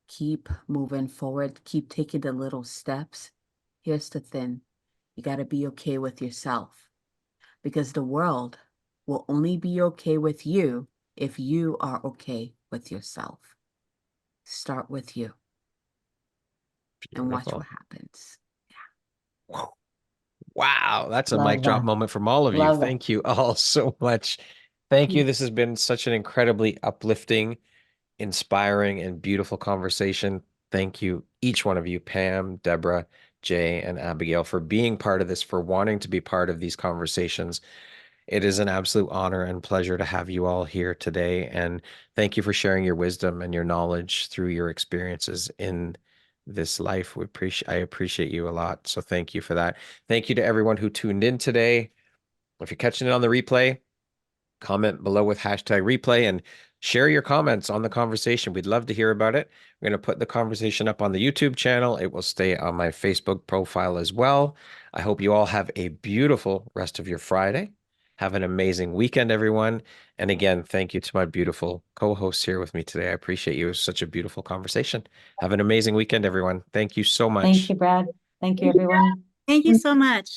Keep moving forward. Keep taking the little steps. Here's the thing. You got to be okay with yourself, because the world will only be okay with you if you are okay with yourself. Start with you and watch Beautiful. what happens. Wow, that's a Love mic drop that. moment from all of you. Love that. Thank you all so much. Thank you. This has been such an incredibly uplifting, inspiring, and beautiful conversation. Thank you, each one of you, Pam, Deborah, Jay, and Abigail, for being part of this, for wanting to be part of these conversations. It is an absolute honor and pleasure to have you all here today. And thank you for sharing your wisdom and your knowledge through your experiences in this life. I appreciate you a lot. So thank you for that. Thank you to everyone who tuned in today. If you're catching it on the replay, comment below with hashtag replay and share your comments on the conversation. We'd love to hear about it. We're going to put the conversation up on the YouTube channel. It will stay on my Facebook profile as well. I hope you all have a beautiful rest of your Friday. Have an amazing weekend, everyone. And again, thank you to my beautiful co-hosts here with me today. I appreciate you. It was such a beautiful conversation. Have an amazing weekend, everyone. Thank you so much. Thank you, Brad. Thank you, everyone. Thank you so much.